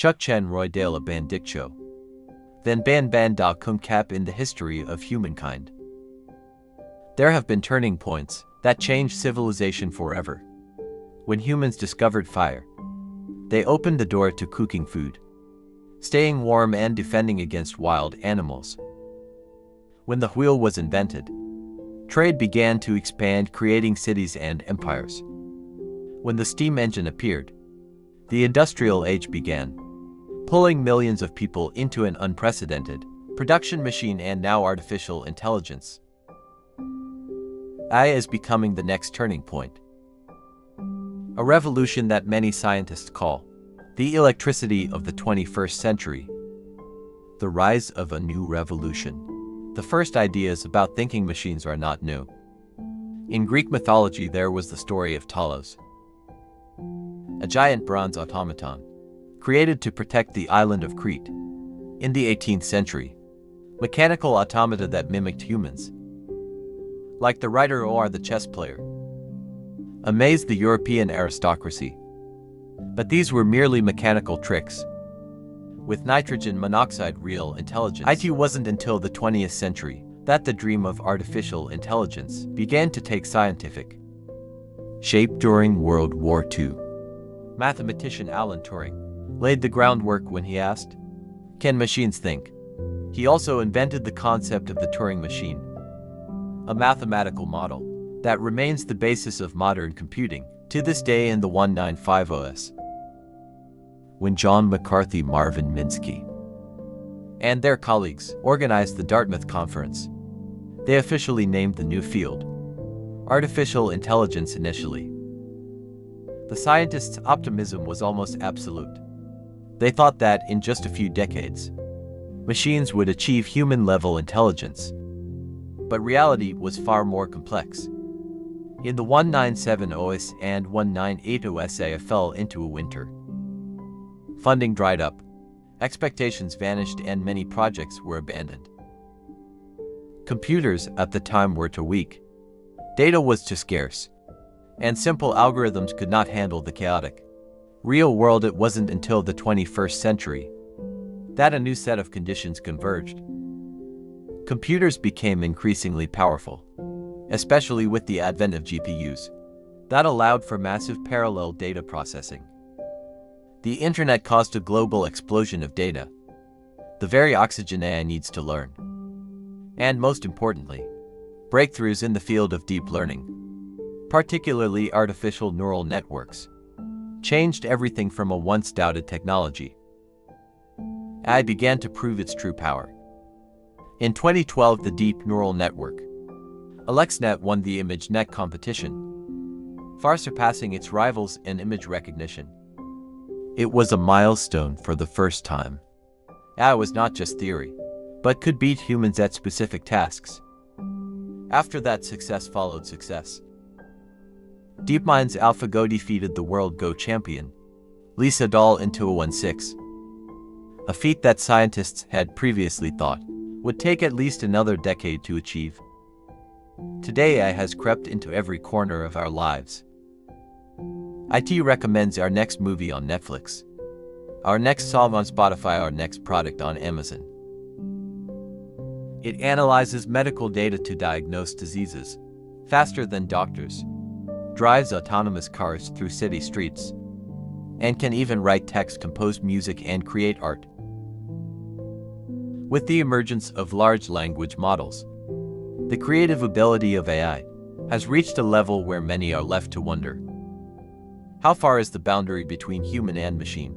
Chuck Chen Roy Dale Bandiccho. Then Ban Da Kung Cap in the history of humankind. There have been turning points that changed civilization forever. When humans discovered fire, they opened the door to cooking food, staying warm and defending against wild animals. When the wheel was invented, trade began to expand, creating cities and empires. When the steam engine appeared, the industrial age began, pulling millions of people into an unprecedented production machine. And now artificial intelligence. AI is becoming the next turning point. A revolution that many scientists call the electricity of the 21st century. The rise of a new revolution. The first ideas about thinking machines are not new. In Greek mythology, there was the story of Talos, a giant bronze automaton created to protect the island of Crete. In the 18th century, mechanical automata that mimicked humans, like the writer or the chess player, amazed the European aristocracy. But these were merely mechanical tricks. With nitrogen monoxide real intelligence, it wasn't until the 20th century that the dream of artificial intelligence began to take scientific shape. During World War II, mathematician Alan Turing laid the groundwork when he asked, "Can machines think?" He also invented the concept of the Turing machine, a mathematical model that remains the basis of modern computing to this day in the 1950s. When John McCarthy, Marvin Minsky, and their colleagues organized the Dartmouth Conference, they officially named the new field artificial intelligence. Initially, the scientists' optimism was almost absolute. They thought that in just a few decades, machines would achieve human-level intelligence. But reality was far more complex. In the 1970s and 1980s, AI fell into a winter. Funding dried up, expectations vanished, and many projects were abandoned. Computers at the time were too weak, data was too scarce, and simple algorithms could not handle the chaotic real world. It wasn't until the 21st century that a new set of conditions converged. Computers became increasingly powerful, especially with the advent of GPUs that allowed for massive parallel data processing. The internet caused a global explosion of data, the very oxygen AI needs to learn. And most importantly, breakthroughs in the field of deep learning, particularly artificial neural networks, changed everything from a once doubted technology. AI began to prove its true power. In 2012, the deep neural network, AlexNet, won the ImageNet competition, far surpassing its rivals in image recognition. It was a milestone. For the first time, AI was not just theory, but could beat humans at specific tasks. After that, success followed success. DeepMind's AlphaGo defeated the world Go champion, Lee Sedol, in 2016, a feat that scientists had previously thought would take at least another decade to achieve. Today, AI has crept into every corner of our lives. IT recommends our next movie on Netflix, our next song on Spotify, our next product on Amazon. It analyzes medical data to diagnose diseases faster than doctors, drives autonomous cars through city streets, and can even write text, compose music, and create art. With the emergence of large language models, the creative ability of AI has reached a level where many are left to wonder, how far is the boundary between human and machine?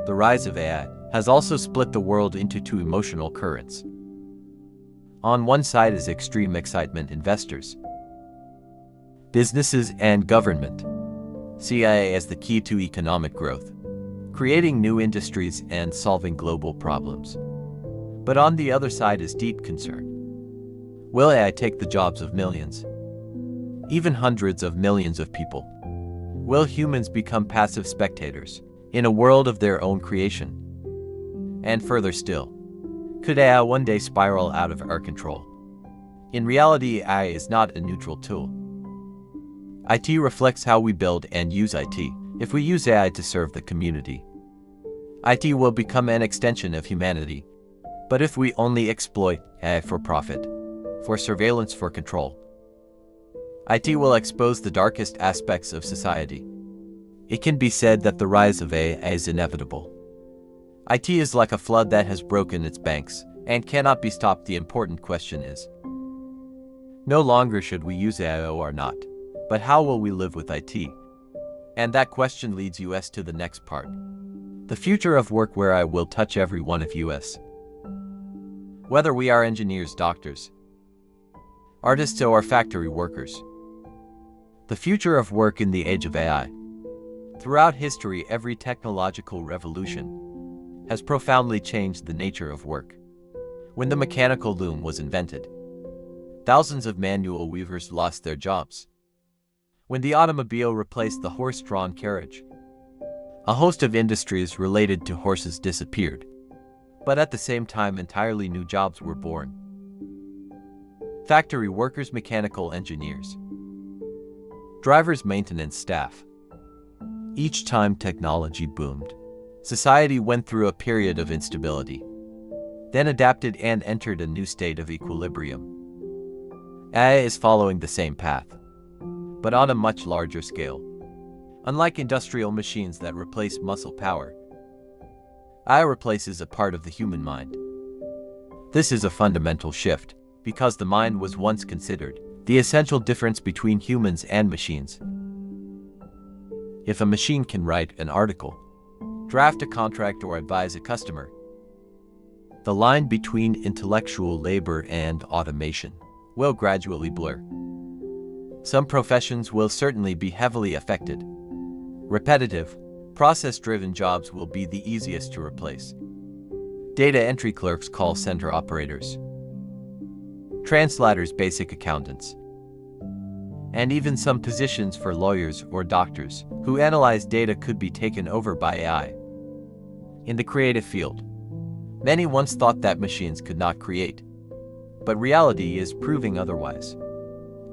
The rise of AI has also split the world into two emotional currents. On one side is extreme excitement: investors, businesses, and government see AI as the key to economic growth, creating new industries and solving global problems. But on the other side is deep concern. Will AI take the jobs of millions, even hundreds of millions of people? Will humans become passive spectators in a world of their own creation? And further still, could AI one day spiral out of our control? In reality, AI is not a neutral tool. IT reflects how we build and use IT. If we use AI to serve the community, IT will become an extension of humanity. But if we only exploit AI for profit, for surveillance, for control, IT will expose the darkest aspects of society. It can be said that the rise of AI is inevitable. IT is like a flood that has broken its banks and cannot be stopped. The important question is, no longer should we use AI or not, but how will we live with IT? And that question leads us to the next part. The future of work, where I will touch every one of us. Whether we are engineers, doctors, artists, or factory workers. The future of work in the age of AI. Throughout history, every technological revolution has profoundly changed the nature of work. When the mechanical loom was invented, thousands of manual weavers lost their jobs. When the automobile replaced the horse-drawn carriage, a host of industries related to horses disappeared. But at the same time, entirely new jobs were born. Factory workers, mechanical engineers, drivers, maintenance staff. Each time technology boomed, society went through a period of instability, then adapted and entered a new state of equilibrium. AI is following the same path, but on a much larger scale. Unlike industrial machines that replace muscle power, AI replaces a part of the human mind. This is a fundamental shift, because the mind was once considered the essential difference between humans and machines. If a machine can write an article, draft a contract, or advise a customer, the line between intellectual labor and automation will gradually blur. Some professions will certainly be heavily affected. Repetitive, process-driven jobs will be the easiest to replace. Data entry clerks, call center operators, translators, basic accountants, and even some positions for lawyers or doctors who analyze data could be taken over by AI. In the creative field, many once thought that machines could not create, but reality is proving otherwise.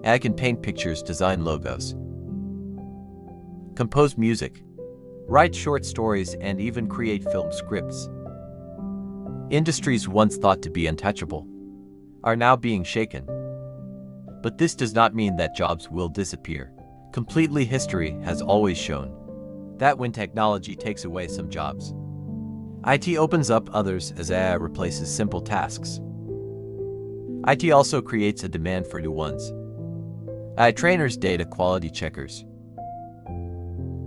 AI can paint pictures, design logos, compose music, write short stories, and even create film scripts. Industries once thought to be untouchable are now being shaken. But this does not mean that jobs will disappear completely. History has always shown that when technology takes away some jobs, IT opens up others as AI replaces simple tasks. IT also creates a demand for new ones. AI trainers, data quality checkers,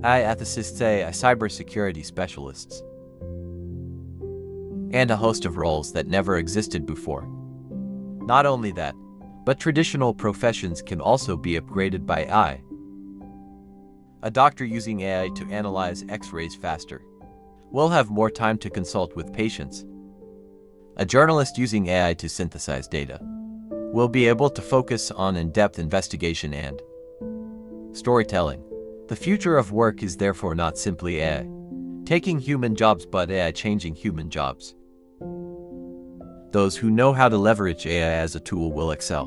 AI ethicists, AI cybersecurity specialists, and a host of roles that never existed before. Not only that, but traditional professions can also be upgraded by AI. A doctor using AI to analyze X-rays faster will have more time to consult with patients. A journalist using AI to synthesize data will be able to focus on in-depth investigation and storytelling. The future of work is therefore not simply AI taking human jobs, but AI changing human jobs. Those who know how to leverage AI as a tool will excel,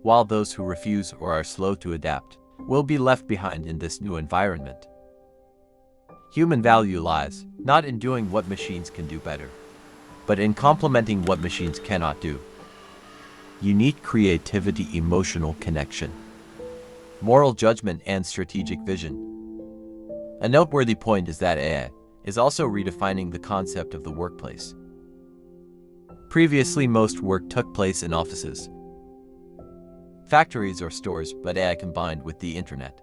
while those who refuse or are slow to adapt will be left behind in this new environment. Human value lies not in doing what machines can do better, but in complementing what machines cannot do. Unique creativity, emotional connection, moral judgment, and strategic vision. A noteworthy point is that AI is also redefining the concept of the workplace. Previously, most work took place in offices, factories, or stores, but AI combined with the internet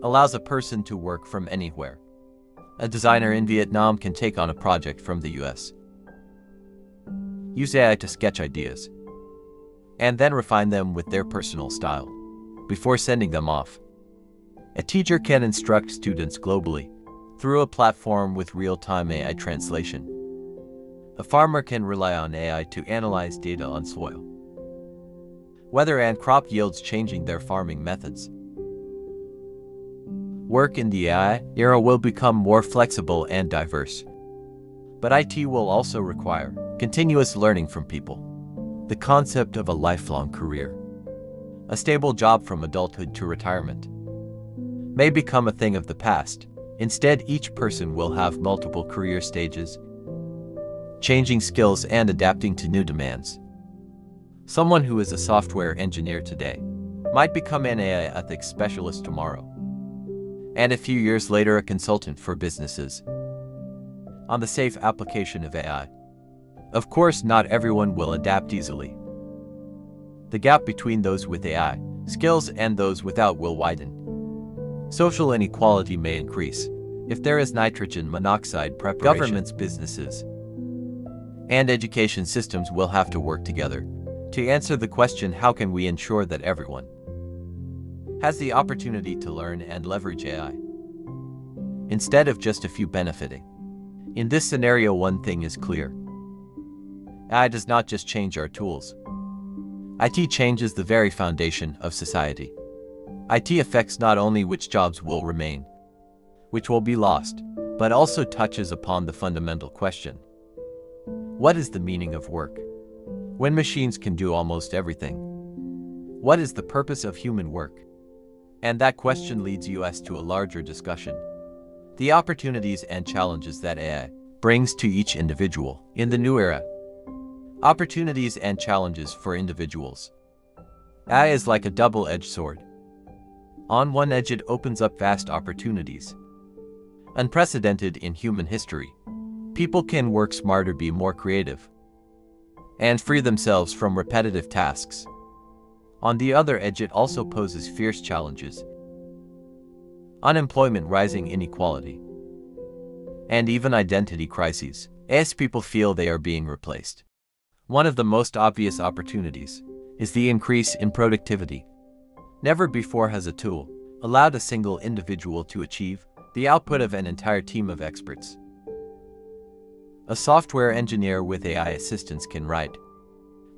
allows a person to work from anywhere. A designer in Vietnam can take on a project from the US, use AI to sketch ideas, and then refine them with their personal style before sending them off. A teacher can instruct students globally through a platform with real-time AI translation. A farmer can rely on AI to analyze data on soil, weather, and crop yields, changing their farming methods. Work in the AI era will become more flexible and diverse, but IT will also require continuous learning from people. The concept of a lifelong career, a stable job from adulthood to retirement, may become a thing of the past. Instead, each person will have multiple career stages, changing skills and adapting to new demands. Someone who is a software engineer today might become an AI ethics specialist tomorrow, and a few years later a consultant for businesses on the safe application of AI. Of course, not everyone will adapt easily. The gap between those with AI skills and those without will widen. Social inequality may increase if there is nitrogen monoxide preparation. Governments, businesses, and education systems will have to work together to answer the question, how can we ensure that everyone has the opportunity to learn and leverage AI, instead of just a few benefiting? In this scenario, one thing is clear. AI does not just change our tools. IT changes the very foundation of society. IT affects not only which jobs will remain, which will be lost, but also touches upon the fundamental question: what is the meaning of work? When machines can do almost everything, what is the purpose of human work? And that question leads us to a larger discussion: the opportunities and challenges that AI brings to each individual in the new era. Opportunities and challenges for individuals. AI is like a double-edged sword. On one edge, it opens up vast opportunities, unprecedented in human history. People can work smarter, be more creative, and free themselves from repetitive tasks. On the other edge, it also poses fierce challenges: unemployment, rising inequality, and even identity crises, as people feel they are being replaced. One of the most obvious opportunities is the increase in productivity. Never before has a tool allowed a single individual to achieve the output of an entire team of experts. A software engineer with AI assistance can write,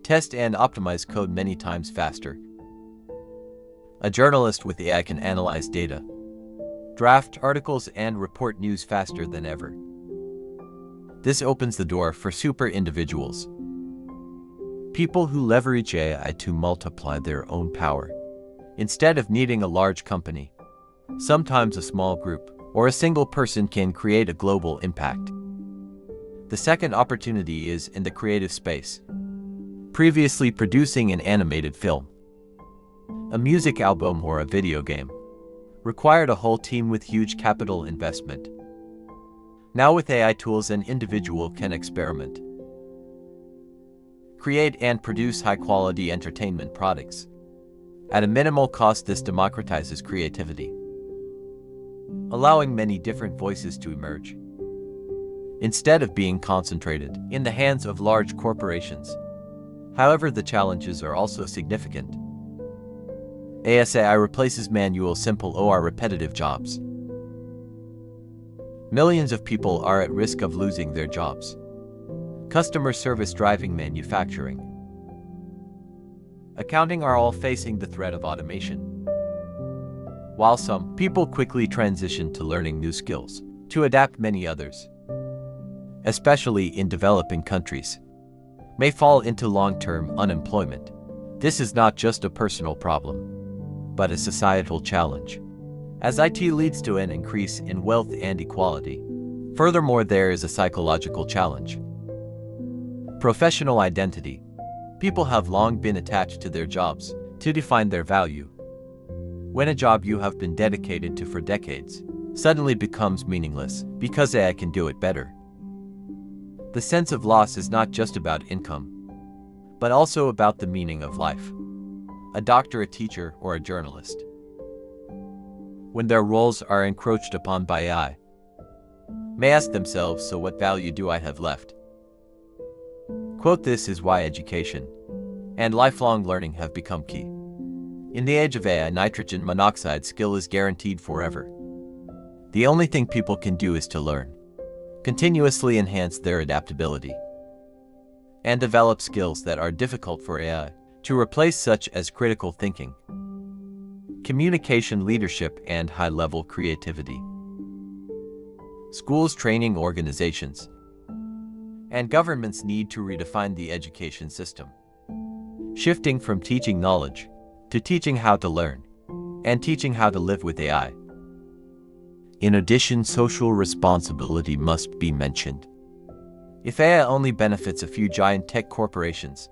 test, and optimize code many times faster. A journalist with AI can analyze data, draft articles, and report news faster than ever. This opens the door for super individuals, people who leverage AI to multiply their own power. Instead of needing a large company, sometimes a small group or a single person can create a global impact. The second opportunity is in the creative space. Previously, producing an animated film, a music album, or a video game required a whole team with huge capital investment. Now with AI tools, an individual can experiment, create, and produce high-quality entertainment products at a minimal cost. This democratizes creativity, allowing many different voices to emerge, instead of being concentrated in the hands of large corporations. However, the challenges are also significant. AI replaces manual, simple, or repetitive jobs. Millions of people are at risk of losing their jobs. Customer service, driving, manufacturing, accounting are all facing the threat of automation. While some people quickly transition to learning new skills to adapt, many others, especially in developing countries, may fall into long-term unemployment. This is not just a personal problem, but a societal challenge, as IT leads to an increase in wealth and equality. Furthermore, there is a psychological challenge. Professional identity. People have long been attached to their jobs to define their value. When a job you have been dedicated to for decades suddenly becomes meaningless because AI can do it better, the sense of loss is not just about income, but also about the meaning of life. A doctor, a teacher, or a journalist, when their roles are encroached upon by AI, may ask themselves, so what value do I have left? Quote, this is why education and lifelong learning have become key. In the age of AI, nitrogen monoxide skill is guaranteed forever. The only thing people can do is to learn, continuously enhance their adaptability, and develop skills that are difficult for AI to replace, such as critical thinking, communication, leadership, and high-level creativity. Schools, training organizations, and governments need to redefine the education system, shifting from teaching knowledge to teaching how to learn, and teaching how to live with AI. In addition, social responsibility must be mentioned. If AI only benefits a few giant tech corporations,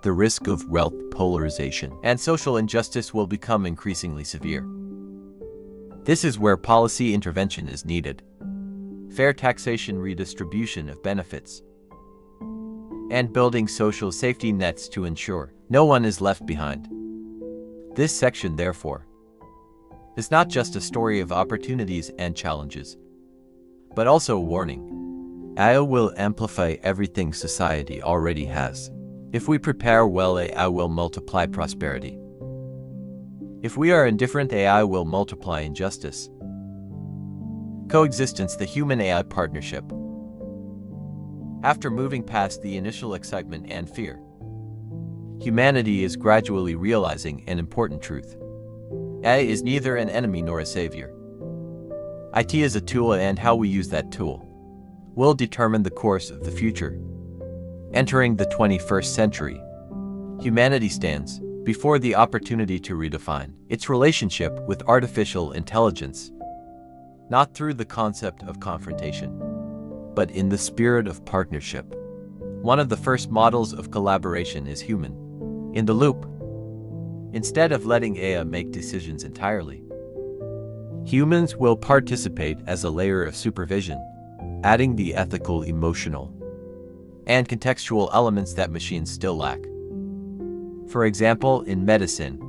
the risk of wealth polarization and social injustice will become increasingly severe. This is where policy intervention is needed. Fair taxation, redistribution of benefits, and building social safety nets to ensure no one is left behind. This section, therefore, is not just a story of opportunities and challenges, but also a warning. AI will amplify everything society already has. If we prepare well, AI will multiply prosperity. If we are indifferent, AI will multiply injustice. Coexistence, the human-AI partnership. After moving past the initial excitement and fear, humanity is gradually realizing an important truth. AI is neither an enemy nor a savior. IT is a tool, and how we use that tool will determine the course of the future. Entering the 21st century, humanity stands before the opportunity to redefine its relationship with artificial intelligence, not through the concept of confrontation, but in the spirit of partnership. One of the first models of collaboration is human in the loop. Instead of letting AI make decisions entirely, humans will participate as a layer of supervision, adding the ethical, emotional, and contextual elements that machines still lack. For example, in medicine,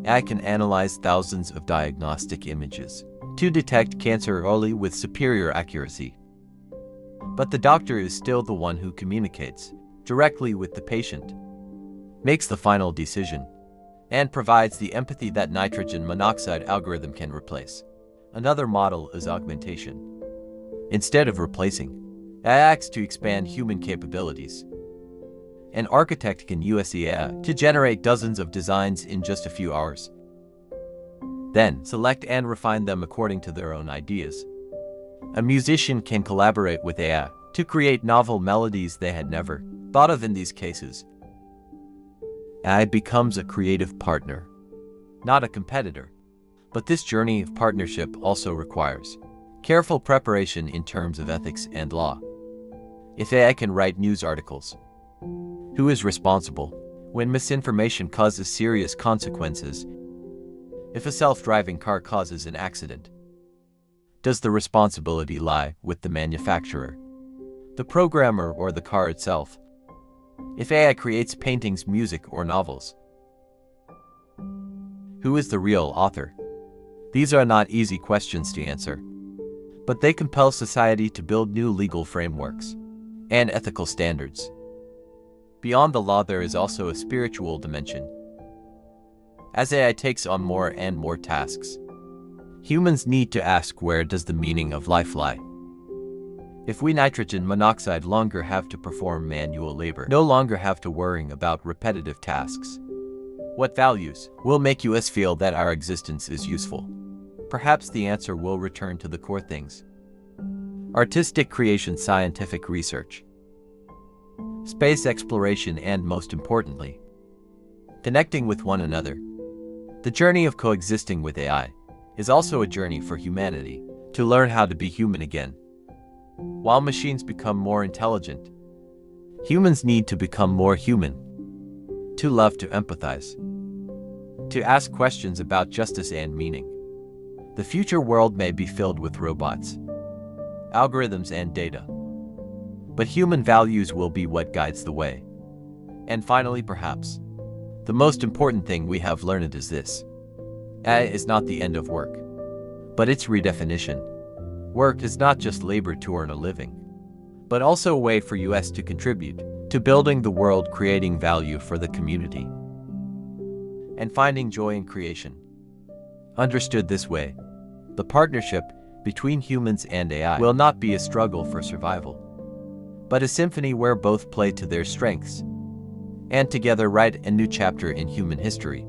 AI can analyze thousands of diagnostic images to detect cancer early with superior accuracy. But the doctor is still the one who communicates directly with the patient, makes the final decision, and provides the empathy that nitrogen monoxide algorithm can replace. Another model is augmentation. Instead of replacing, AI acts to expand human capabilities. An architect can use AI to generate dozens of designs in just a few hours, then select and refine them according to their own ideas. A musician can collaborate with AI to create novel melodies they had never thought of. In these cases, AI becomes a creative partner, not a competitor. But this journey of partnership also requires careful preparation in terms of ethics and law. If AI can write news articles, who is responsible when misinformation causes serious consequences? If a self-driving car causes an accident, does the responsibility lie with the manufacturer, the programmer, or the car itself? If AI creates paintings, music, or novels, who is the real author? These are not easy questions to answer, but they compel society to build new legal frameworks and ethical standards. Beyond the law, there is also a spiritual dimension. As AI takes on more and more tasks, humans need to ask, where does the meaning of life lie? If we nitrogen monoxide longer have to perform manual labor, no longer have to worry about repetitive tasks, what values will make us feel that our existence is useful? Perhaps the answer will return to the core things: artistic creation, scientific research, space exploration, and most importantly, connecting with one another. The journey of coexisting with AI is also a journey for humanity to learn how to be human again. While machines become more intelligent, humans need to become more human, to love, to empathize, to ask questions about justice and meaning. The future world may be filled with robots, algorithms, and data, but human values will be what guides the way. And finally, perhaps, the most important thing we have learned is this: AI is not the end of work, but its redefinition. Work is not just labor to earn a living, but also a way for us to contribute to building the world, creating value for the community, and finding joy in creation. Understood this way, the partnership between humans and AI will not be a struggle for survival, but a symphony where both play to their strengths and together write a new chapter in human history.